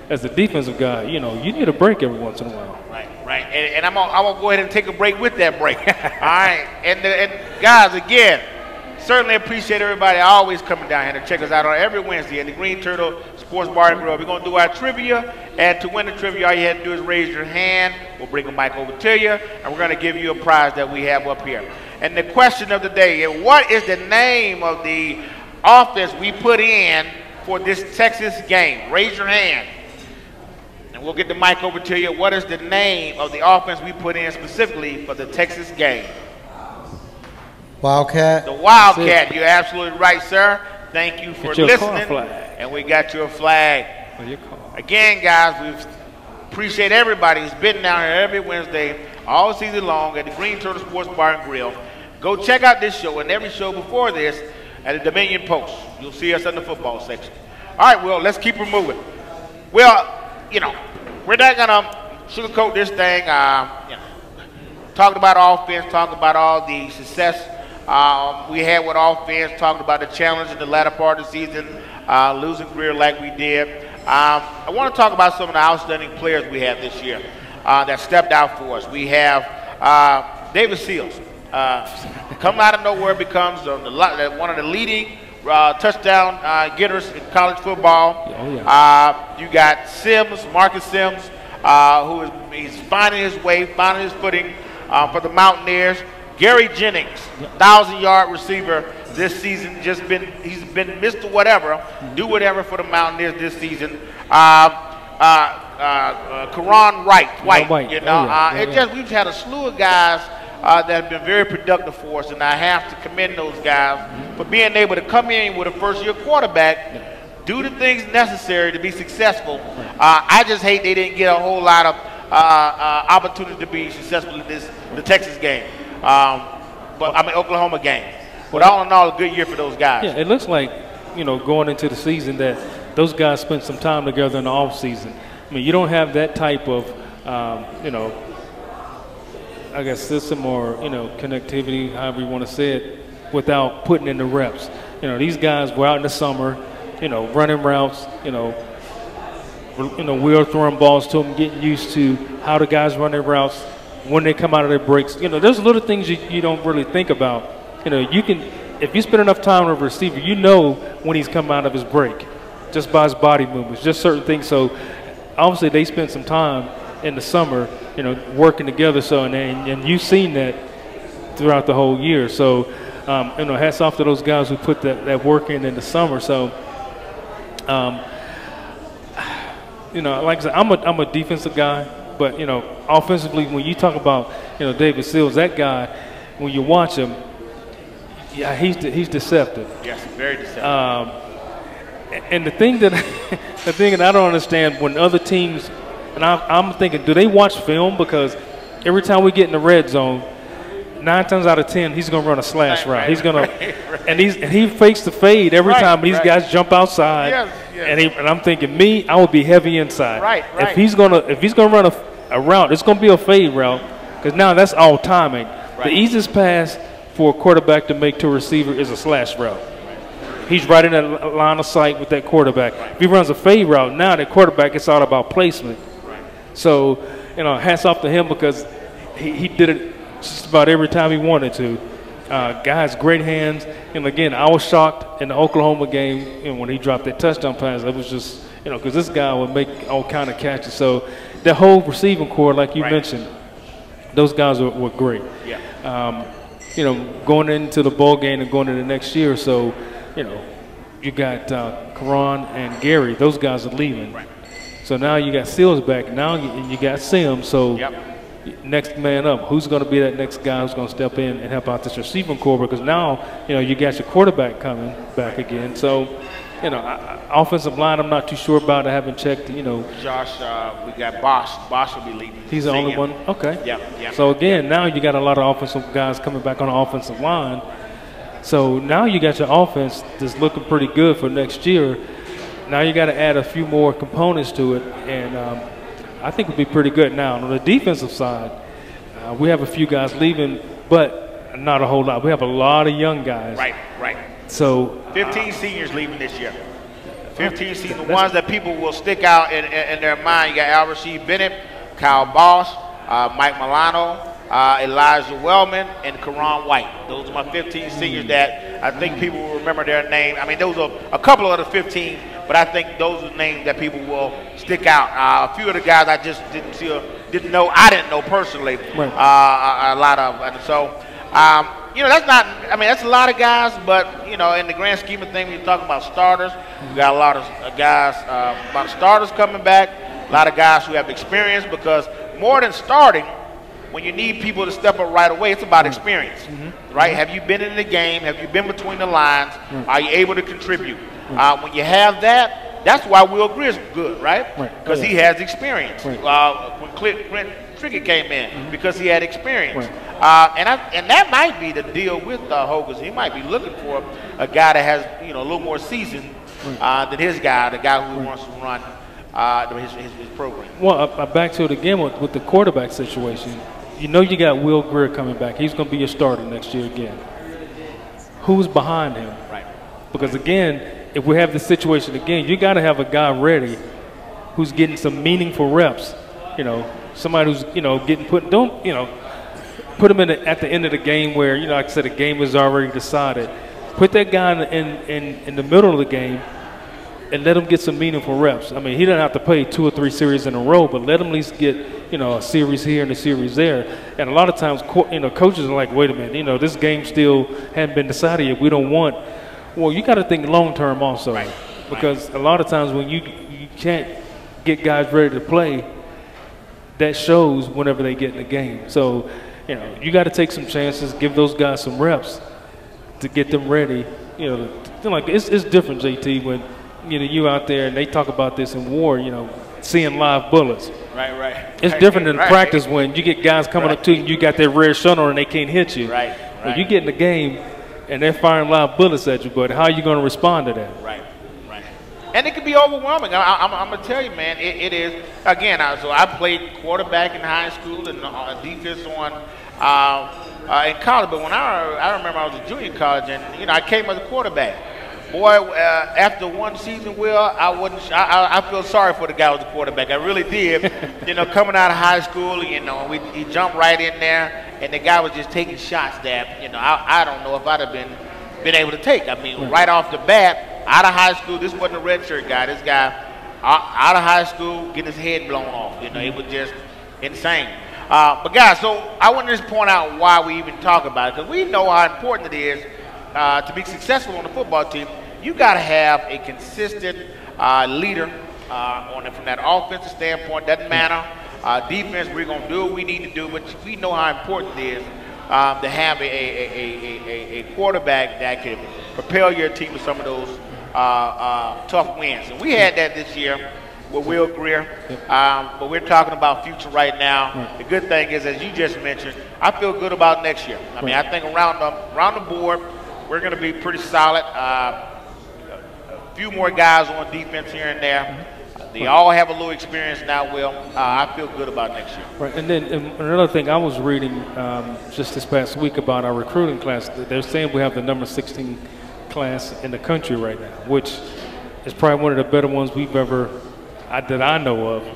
as a defensive guy, you know, you need a break every once in a while. Right. And I'm gonna go ahead and take a break with that break. All right. And guys, again, certainly appreciate everybody always coming down here to check us out on every Wednesday at the Green Turtle Sports Bar and Grill. We're going to do our trivia, and to win the trivia, all you have to do is raise your hand. We'll bring a mic over to you, and we're going to give you a prize that we have up here. And the question of the day is, what is the name of the offense we put in for this Texas game? Raise your hand, and we'll get the mic over to you. What is the name of the offense we put in specifically for the Texas game? Wildcat. The Wildcat. You're absolutely right, sir. Thank you for listening. And we got your flag. Again, guys, we appreciate everybody who's been down here every Wednesday, all season long at the Green Turtle Sports Bar and Grill. Go check out this show and every show before this at the Dominion Post. You'll see us in the football section. All right, well, let's keep it moving. Well, you know, we're not going to sugarcoat this thing. You know, talking about offense, talking about all the success we had with offense, talking about the challenge in the latter part of the season, losing Greer like we did. I want to talk about some of the outstanding players we have this year that stepped out for us. We have David Seals. Come out of nowhere, becomes one of the leading touchdown getters in college football. Oh, yeah. You got Sims, Marcus Sims, he's finding his way, finding his footing for the Mountaineers. Gary Jennings, 1,000-yard receiver this season. He's been Mr. Whatever, do whatever for the Mountaineers this season. Karan White, you know. We've had a slew of guys that have been very productive for us, and I have to commend those guys for being able to come in with a first-year quarterback, do the things necessary to be successful. I just hate they didn't get a whole lot of opportunity to be successful in the Texas game. Oklahoma game. But all in all, a good year for those guys. Yeah, it looks like, you know, going into the season that those guys spent some time together in the off season. I mean, you don't have that type of, you know, I guess system or, you know, connectivity, however you want to say it, without putting in the reps. You know, these guys were out in the summer, you know, running routes, you know, we were throwing balls to them, getting used to how the guys run their routes. When they come out of their breaks, you know, there's little things you don't really think about. You know, you can, if you spend enough time with a receiver, you know when he's come out of his break, just by his body movements, just certain things. So, obviously, they spent some time in the summer, you know, working together. So, and you've seen that throughout the whole year. So, you know, hats off to those guys who put that work in the summer. So, you know, like I said, I'm a defensive guy, but, you know, offensively, when you talk about, you know, David Sills, that guy, when you watch him, yeah, he's deceptive. Yes, very deceptive. And the thing that I don't understand when other teams, and I'm thinking, do they watch film? Because every time we get in the red zone, 9 times out of 10, he's going to run a slash route. He's going to, and he fakes the fade every time. These guys jump outside, yes. And I'm thinking, I would be heavy inside. Right. If he's gonna run a route, it's going to be a fade route, because now that's all timing. Right. The easiest pass for a quarterback to make to a receiver is a slash route. He's right in that line of sight with that quarterback. If he runs a fade route, now that quarterback, it's all about placement. So, you know, hats off to him, because he did it just about every time he wanted to. Guys, great hands. And again, I was shocked in the Oklahoma game, and when he dropped that touchdown pass, it was just, you know, because this guy would make all kind of catches. So the whole receiving core, like you mentioned, those guys were great. Yeah. You know, going into the bowl game and going into the next year, so, you know, you got Karan and Gary. Those guys are leaving. Right. So now you got Seals back. Now you got Sims. So next man up. Who's going to be that next guy who's going to step in and help out this receiving core? Because now, you know, you got your quarterback coming back again. So, you know, offensive line, I'm not too sure about. I haven't checked, you know. Josh, we got Bosch. Bosch will be leaving. He's the only one? Okay. Yeah. So, again, now you got a lot of offensive guys coming back on the offensive line. So now you got your offense that's looking pretty good for next year. Now you got to add a few more components to it, and I think it'll be pretty good. Now, on the defensive side, we have a few guys leaving, but not a whole lot. We have a lot of young guys. Right. So 15 seniors leaving this year. 15 seniors, the ones that people will stick out in their mind. You got Al Rasheed Bennett, Kyle Bosch, Mike Milano, Elijah Wellman, and Karan White. Those are my 15 seniors that I think people will remember their name. I mean, those are a couple of the 15, but I think those are the names that people will stick out. A few of the guys I just didn't know. I didn't know personally. A lot of, and so you know, that's not. I mean, that's a lot of guys, but you know, in the grand scheme of things, when you talk about starters, we got a lot of guys, a lot of starters coming back. A lot of guys who have experience, because more than starting, when you need people to step up right away, it's about experience, right? Have you been in the game? Have you been between the lines? Are you able to contribute? When you have that, that's why Will Greer's good, right? Because he has experience. When Clint Trickett came in, because he had experience. And that might be the deal with Hogan. He might be looking for a guy that has, you know, a little more seasoned than his guy, the guy who wants to run his program. Well, back to it again with the quarterback situation. You know you got Will Greer coming back. He's going to be your starter next year again. Who's behind him? Right. Because, again, if we have this situation again, you got to have a guy ready who's getting some meaningful reps. You know, somebody who's, you know, getting put – don't, you know, put him at the end of the game where, you know, like I said, the game is already decided. Put that guy in the middle of the game and let him get some meaningful reps. I mean, he doesn't have to play 2 or 3 series in a row, but let him at least get, you know, a series here and a series there. And a lot of times, you know, coaches are like, wait a minute, you know, this game still hadn't been decided yet. We don't want – well, you got to think long-term also. Right. Because a lot of times when you can't get guys ready to play, that shows whenever they get in the game. So, you know, you got to take some chances, give those guys some reps to get them ready. You know, like it's different, JT, when – you know, you out there and they talk about this in war, you know, seeing live bullets. Right. It's different than practice when you get guys coming up to you and you got that red shirt on and they can't hit you. Right. When you get in the game and they're firing live bullets at you, but how are you going to respond to that? Right. And it can be overwhelming. I'm going to tell you, man, it is. Again, so I played quarterback in high school and defense in college, but when I remember I was a junior college and, you know, I came as a quarterback. Boy, after one season, Will, I feel sorry for the guy who was the quarterback. I really did. You know, coming out of high school, you know, he jumped right in there, and the guy was just taking shots that, you know, I don't know if I'd have been able to take. I mean, right off the bat, out of high school, this wasn't a redshirt guy. This guy, out of high school, getting his head blown off. You know, it was just insane. But guys, so I want to just point out why we even talk about it, because we know how important it is to be successful on the football team. You got to have a consistent leader from that offensive standpoint. Doesn't matter. Defense, we're going to do what we need to do, but we know how important it is to have a quarterback that can propel your team to some of those tough wins. And we had that this year with Will Greer, but we're talking about future right now. Right. The good thing is, as you just mentioned, I feel good about next year. I mean, I think around the board, we're going to be pretty solid. A few more guys on defense here and there. They all have a little experience now, Will. I feel good about next year. Right, and then another thing I was reading just this past week about our recruiting class. They're saying we have the number 16 class in the country right now, which is probably one of the better ones we've ever that I know of.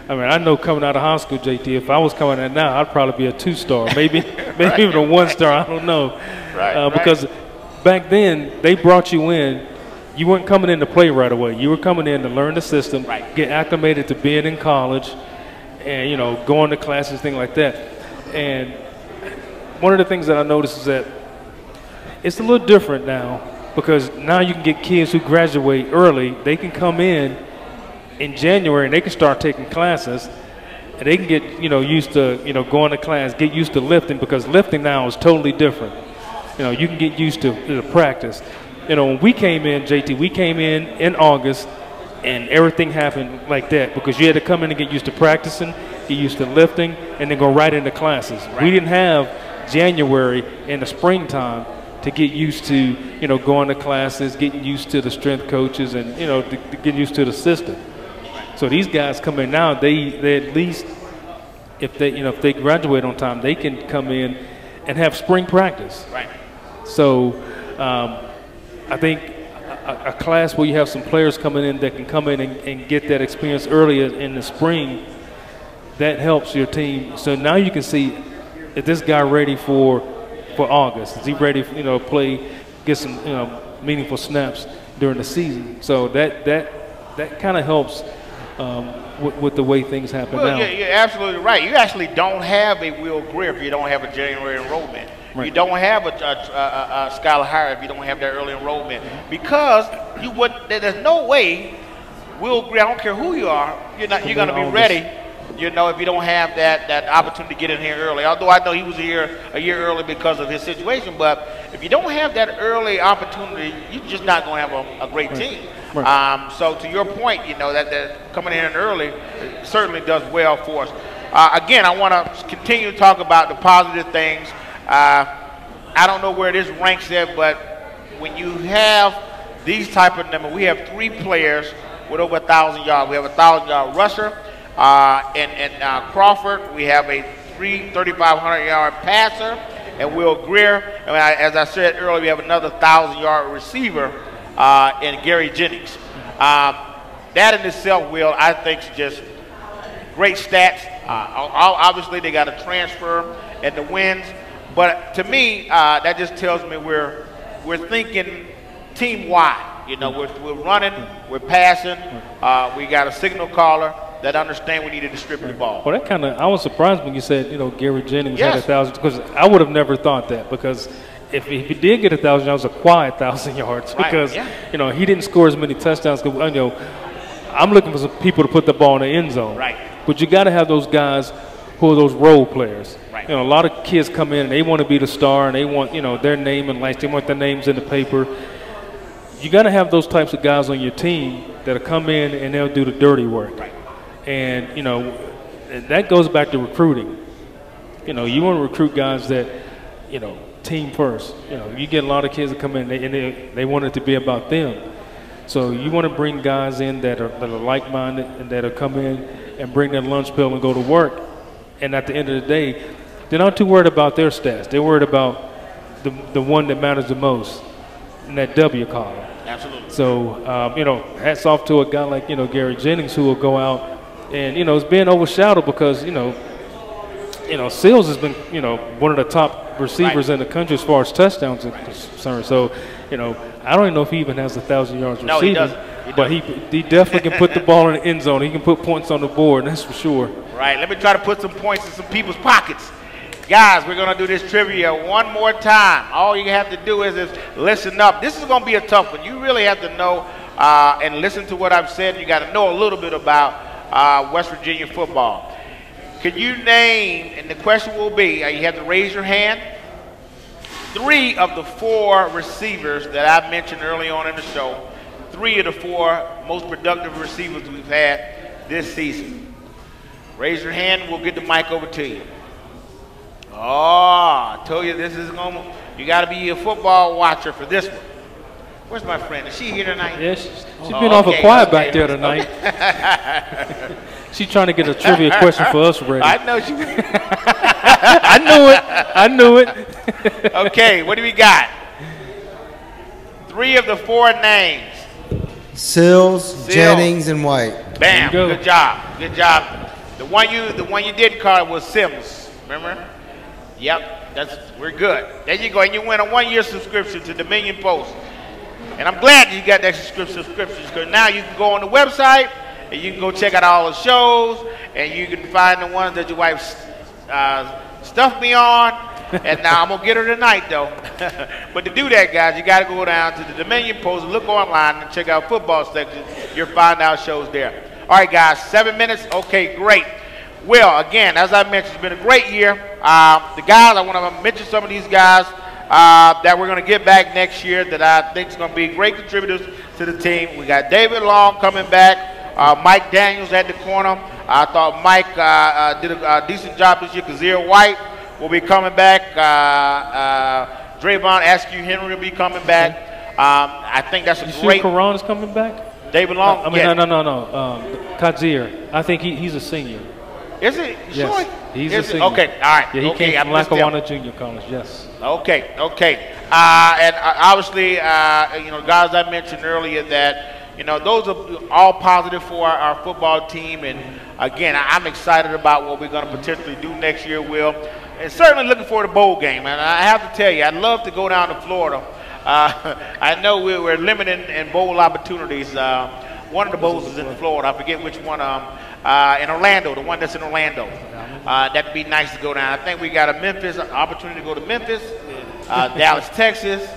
I mean, I know coming out of high school, JT, if I was coming out now, I'd probably be a 2-star, maybe Right. even a 1-star. I don't know, because back then they brought you in. You weren't coming in to play right away. You were coming in to learn the system, get acclimated to being in college, and going to classes, things like that. And one of the things that I noticed is that it's a little different now, because now you can get kids who graduate early. They can come in January and they can start taking classes, and they can get used to going to class, get used to lifting, because lifting now is totally different. You can get used to the practice. When we came in, JT, we came in August, and everything happened like that, because you had to come in and get used to practicing, get used to lifting, and then go right into classes. Right. We didn't have January in the springtime to get used to going to classes, getting used to the strength coaches, and to get used to the system. So these guys come in now, they at least, if they graduate on time, they can come in and have spring practice. Right. So I think a class where you have some players coming in that can come in and get that experience earlier in the spring, that helps your team. So now you can see, is this guy ready for August? Is he ready to play, get some meaningful snaps during the season? So that kind of helps with the way things happen now. You're absolutely right. You actually don't have a Will Greer if you don't have a January enrollment. Right. You don't have a Skylar Hire if you don't have that early enrollment, because there's no way Will Greer, I don't care who you are, you're going to be ready. If you don't have that opportunity to get in here early. Although I know he was here a year early because of his situation, but if you don't have that early opportunity, you're just not going to have a great team. Right. So to your point, that coming in early certainly does well for us. Again, I want to continue to talk about the positive things. I don't know where this ranks at, but when you have these type of numbers, we have 3 players with over 1,000 yards. We have a 1,000-yard rusher. And Crawford, we have a 3,500-yard passer, and Will Greer. And as I said earlier, we have another 1,000-yard receiver in Gary Jennings. That in itself, Will, I think, is just great stats. Obviously, they got a transfer and the wins, but to me, that just tells me we're thinking team-wide. We're running, we're passing. We got a signal caller that understand we need to distribute the ball. Well, I was surprised when you said, Gary Jennings had 1,000, because I would have never thought that, because if he did get 1,000 yards, a quiet 1,000 yards, because he didn't score as many touchdowns. I'm looking for some people to put the ball in the end zone. Right. But you got to have those guys who are those role players. Right. A lot of kids come in and they want to be the star, and they want their name and lights. They want their names in the paper. You got to have those types of guys on your team that'll come in and they'll do the dirty work. Right. And that goes back to recruiting. You want to recruit guys that team first. You get a lot of kids that come in and they want it to be about them. So you want to bring guys in that are like-minded and that'll come in and bring their lunch pail and go to work. And at the end of the day, they're not too worried about their stats. They're worried about the one that matters the most, in that W column. Absolutely. So hats off to a guy like Gary Jennings, who will go out and it's being overshadowed because Seals has been one of the top receivers in the country as far as touchdowns are concerned. So I don't even know if he even has 1,000 yards receiving. He doesn't. But he definitely can put the ball in the end zone. He can put points on the board, that's for sure. right. Let me try to put some points in some people's pockets. Guys, we're going to do this trivia one more time. All you have to do is listen up. This is going to be a tough one. You really have to know and listen to what I've said. You got to know a little bit about West Virginia football. Can you name, and the question will be, you have to raise your hand, 3 of the 4 receivers that I mentioned early on in the show, 3 of the 4 most productive receivers we've had this season. Raise your hand, we'll get the mic over to you. Oh, I told you this is going to, you got to be a football watcher for this one. Where's my friend? Is she here tonight? Yes, she's been awful quiet back there tonight. She's trying to get a trivia question for us ready. I know she I knew it. Okay, what do we got? 3 of the 4 names. Sills, Jennings, and White. Bam, good job, good job. The one you didn't call was Sims, remember? Yep, we're good. There you go, and you win a 1-year subscription to Dominion Post. And I'm glad you got that subscriptions because now you can go on the website and you can go check out all the shows and you can find the ones that your wife stuffed me on. And now I'm going to get her tonight, though. But to do that, guys, you got to go down to the Dominion Post, look online, and check out football section. You'll find our shows there. All right, guys, 7 minutes. Okay, great. Well, again, as I mentioned, it's been a great year. The guys, I want to mention some of these guys that we're going to get back next year that I think is going to be great contributors to the team. We got David Long coming back, Mike Daniels at the corner. I thought Mike did a decent job this year. Kazir White will be coming back. Drayvon Askew Henry will be coming back. I think that's a great. Karan is coming back? David Long? No. Kazir. I think he's a senior. Is it? Yes, sure? he's a senior. Okay, all right. Yeah, he came from Lackawanna Junior College, yes. Okay. And obviously, guys I mentioned earlier that, those are all positive for our football team. And, again, I'm excited about what we're going to potentially do next year, Will. And certainly looking for the bowl game. And I have to tell you, I'd love to go down to Florida. I know we're limited in bowl opportunities. One of the bowls is in Florida. I forget which one. In Orlando, the one that's in Orlando. That'd be nice to go down. I think we got an opportunity to go to Memphis, Dallas, Texas,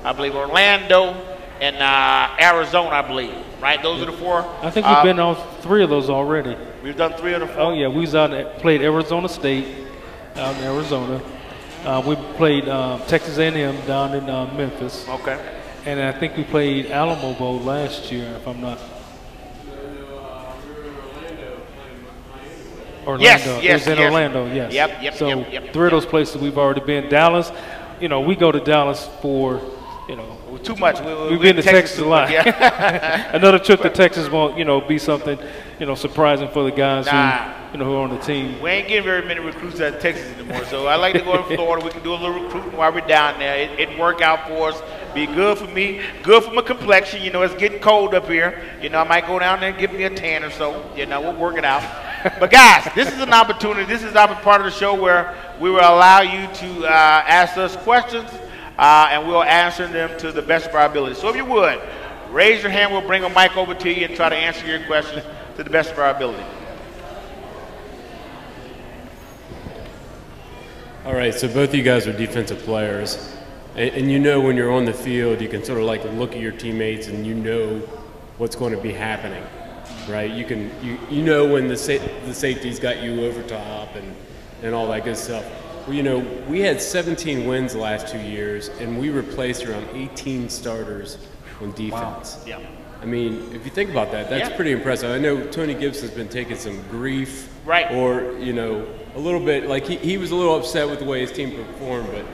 I believe Orlando, and Arizona, I believe. Right? Those are the 4. I think we've been on 3 of those already. We've done 3 of the 4. Oh, yeah. We was played Arizona State out in Arizona. We played Texas A&M down in Memphis. Okay. And I think we played Alamo Bowl last year, if I'm not. Orlando. Yes. It was in Orlando, yes. Yep. So 3 of those places we've already been. Dallas, we go to Dallas for, too much. We've been to Texas a lot. Yeah. Another trip to Texas won't, be something, surprising for the guys who are on the team. We ain't getting very many recruits out of Texas anymore. So I like to go to Florida. We can do a little recruiting while we're down there. It'd work out for us. Be good for me. Good for my complexion. It's getting cold up here. I might go down there and give me a tan or so. We'll work it out. But guys, this is an opportunity. This is our part of the show where we will allow you to ask us questions, and we'll answer them to the best of our ability. So if you would, raise your hand. We'll bring a mic over to you and try to answer your questions to the best of our ability. All right, so both of you guys are defensive players. And when you're on the field, you can sort of look at your teammates and what's going to be happening. Right, you know when the safety's got you over top and all that good stuff. Well, we had 17 wins the last 2 years, and we replaced around 18 starters on defense. Wow. Yeah. I mean, if you think about that, that's pretty impressive. I know Tony Gibson's been taking some grief, right? Or a little bit he was a little upset with the way his team performed, but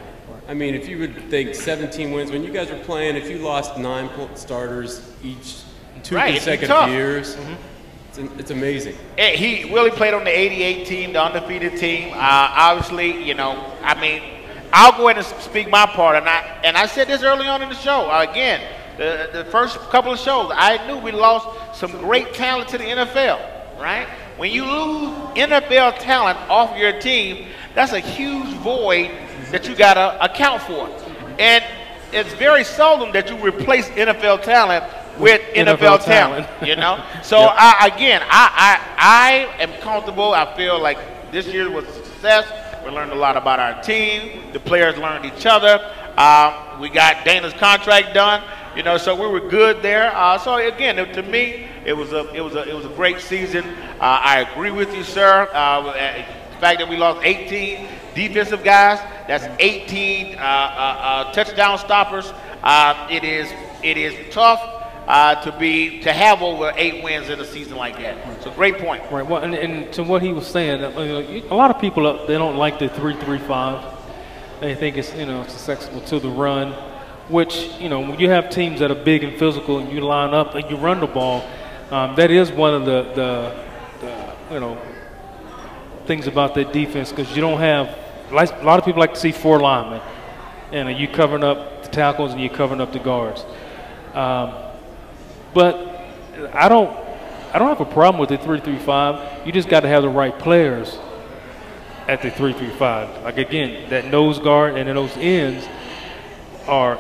I mean, if you would think 17 wins when you guys were playing, if you lost 9 starters each. 2 consecutive years. Mm-hmm. It's amazing. He really played on the 88 team, the undefeated team. Obviously, I'll go ahead and speak my part. And I said this early on in the show. Again, the first couple of shows, I knew we lost some great talent to the NFL, right? When you lose NFL talent off your team, that's a huge void that you got to account for. And it's very seldom that you replace NFL talent with NFL talent, you know. So Yep. I am comfortable. I feel like this year was a success. We learned a lot about our team. The players learned each other. We got Dana's contract done, you know, so we were good there. So again, to me, it was a great season. I agree with you, sir. The fact that we lost 18 defensive guys, that's 18 touchdown stoppers. It is tough to have over 8 wins in a season like that. So great point. Right. Well, and to what he was saying, a lot of people they don't like the 3-3-5. They think it's susceptible to the run, which when you have teams that are big and physical and you line up and you run the ball, that is one of the things about that defense, because you don't have a lot of people like to see 4 linemen, and you covering up the tackles and you covering up the guards. But I don't have a problem with the 3-3-5. You just got to have the right players at the 3-3-5. Like again, that nose guard and then those ends are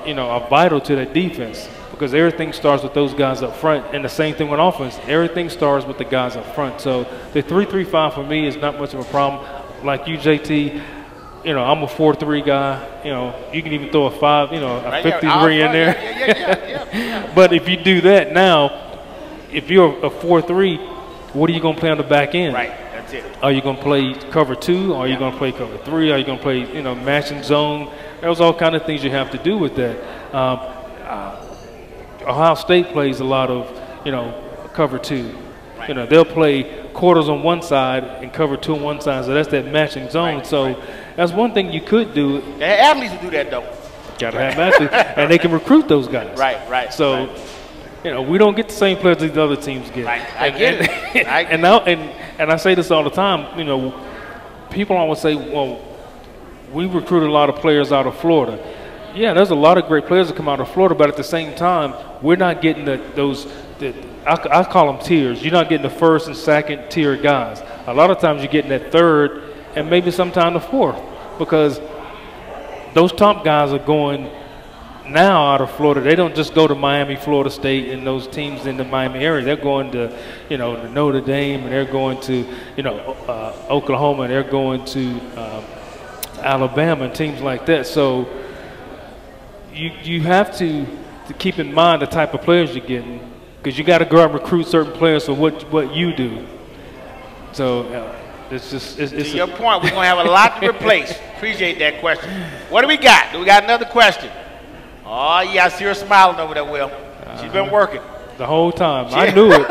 vital to that defense, because everything starts with those guys up front, and the same thing with offense. Everything starts with the guys up front. So the 3-3-5 for me is not much of a problem. Like you, JT, I'm a 4-3 guy. You can even throw a 53 in there. Yeah. But if you do that now, if you're a 4-3, what are you going to play on the back end? Right, that's it. Are you going to play cover 2? Are you going to play cover 3? Are you going to play, matching zone? There's all kind of things you have to do with that. Ohio State plays a lot of, cover 2. Right. They'll play quarters on one side and cover 2 on one side, so that's that matching zone. Right, so that's one thing you could do. The athletes will do that though. Got to have matches, and they can recruit those guys. Right. So, we don't get the same players these other teams get. Right. I get it. And I say this all the time. People always say, "Well, we recruit a lot of players out of Florida." Yeah, there's a lot of great players that come out of Florida, but at the same time, we're not getting I call them tiers. You're not getting the first and second tier guys. A lot of times you're getting that third and maybe sometime the fourth, because those top guys are going now out of Florida. They don't just go to Miami, Florida State, and those teams in the Miami area. They're going to, to Notre Dame, and they're going to, Oklahoma, and they're going to Alabama and teams like that. So you have to keep in mind the type of players you're getting, because you got to go out and recruit certain players for what you do. So it's to your point, we're gonna have a lot to replace. Appreciate that question. What do we got? Do we got another question? Oh yeah, I see her smiling over there, Will. She's been working the whole time. I knew it.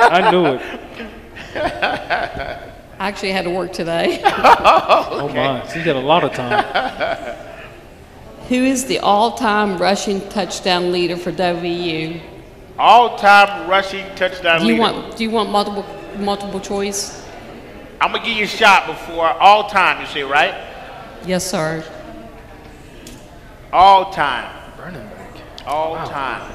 I actually had to work today. Oh my, she's got a lot of time. Who is the all-time rushing touchdown leader for WVU? All-time rushing touchdown leader. Do you want multiple choice? I'm gonna give you a shot before all time. You say right? Yes, sir. All time. Running back. All time.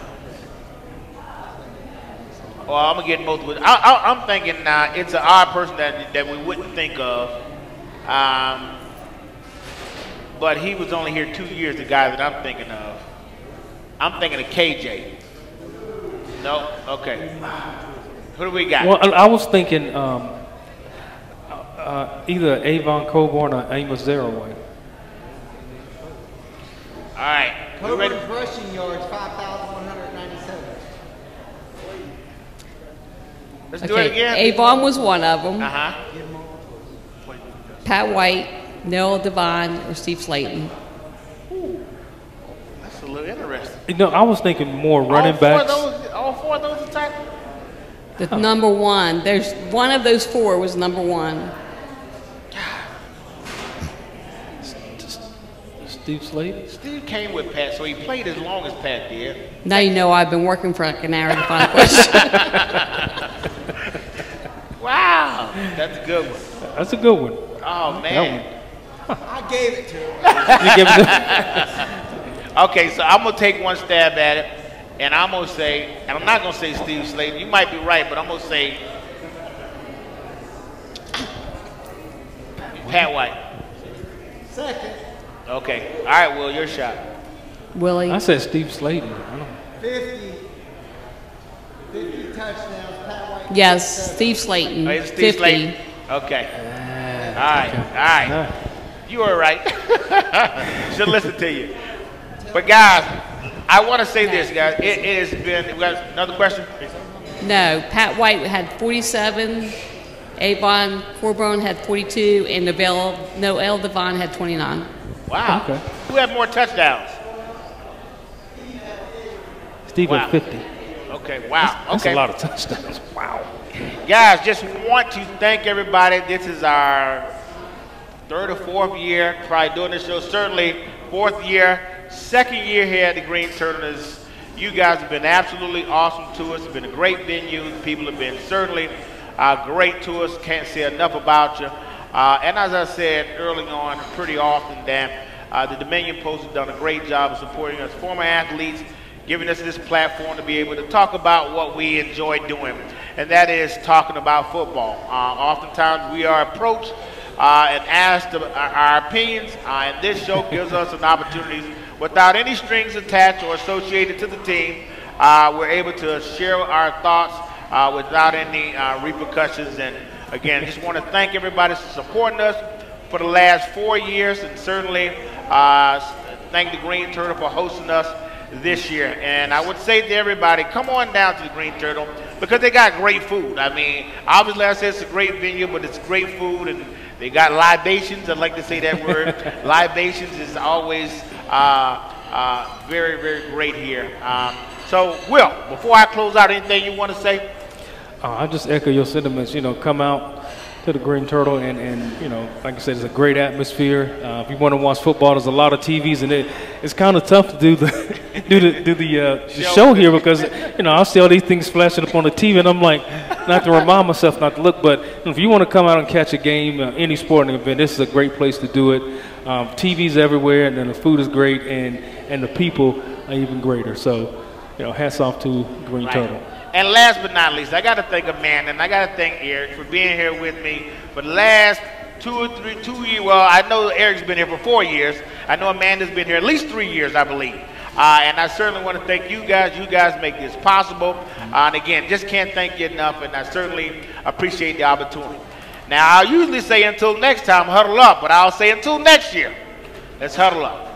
Well, I'm gonna get multiple. I'm thinking it's an odd person that we wouldn't think of. But he was only here 2 years. The guy that I'm thinking of. I'm thinking of KJ. No? Okay. Who do we got? Well, I was thinking either Avon Coburn or Amos Zaraway. All right. Coburn's rushing yards, 5,197. Let's do it again. Avon was one of them. Uh-huh. Pat White, Noah Devine, or Steve Slayton. That's a little interesting. I was thinking more running backs. All four of those attack? The number one. There's one of those 4 was number 1. Steve Slayton? Steve came with Pat, so he played as long as Pat did. Now you know I've been working for like an hour to find a question. Wow. That's a good one. That's a good one. Oh, man. I gave it to him. You give it Okay, so I'm going to take one stab at it, and I'm going to say, and I'm not going to say Steve Slayton. You might be right, but I'm going to say Pat White. Second. Okay. All right, Will, your shot. Willie. I said Steve Slayton. 50. touchdowns. Pat White. Yes, Steve Slayton. Oh, it's Steve 50. Slayton? Okay. All right. You were right. Should listen to you. But guys, I want to say this, guys. It has been. We got another question? No, Pat White had 47. Avon Corbone had 42, and Noel Devon had 29. Wow. Okay. Who had more touchdowns? Steve Wow. had 50. Okay, wow. That's Okay. a lot of touchdowns. Wow. Guys, just want to thank everybody. This is our third or fourth year probably doing this show. Certainly fourth year, second year here at the Green Turtles. You guys have been absolutely awesome to us. It's been a great venue. People have been certainly great to us. Can't say enough about you. And as I said early on, pretty often, that the Dominion Post has done a great job of supporting us, former athletes, giving us this platform to be able to talk about what we enjoy doing, and that is talking about football. Oftentimes we are approached and asked our opinions, and this show gives us an opportunity without any strings attached or associated to the team. We're able to share our thoughts without any repercussions. And again, just want to thank everybody for supporting us for the last 4 years, and certainly thank the Green Turtle for hosting us this year. And I would say to everybody, come on down to the Green Turtle because they got great food. I mean, obviously I said it's a great venue, but it's great food, and they got libations. I'd like to say that word. Libations is always very, very great here. So, Will, before I close out, anything you want to say? I just echo your sentiments. Come out to the Green Turtle, and like I said, it's a great atmosphere. If you want to watch football, there's a lot of TVs, and it's kind of tough to do the show here because I see all these things flashing up on the TV, and I'm like, not to remind myself not to look. But if you want to come out and catch a game, any sporting event, this is a great place to do it. TVs everywhere, and then the food is great, and the people are even greater. So, hats off to Green Turtle. And last but not least, I got to thank Amanda, and I got to thank Eric for being here with me for the last 2 years. Well, I know Eric's been here for 4 years. I know Amanda's been here at least 3 years, I believe. And I certainly want to thank you guys. You guys make this possible. And again, just can't thank you enough, and I certainly appreciate the opportunity. Now, I'll usually say until next time, huddle up, but I'll say until next year, let's huddle up.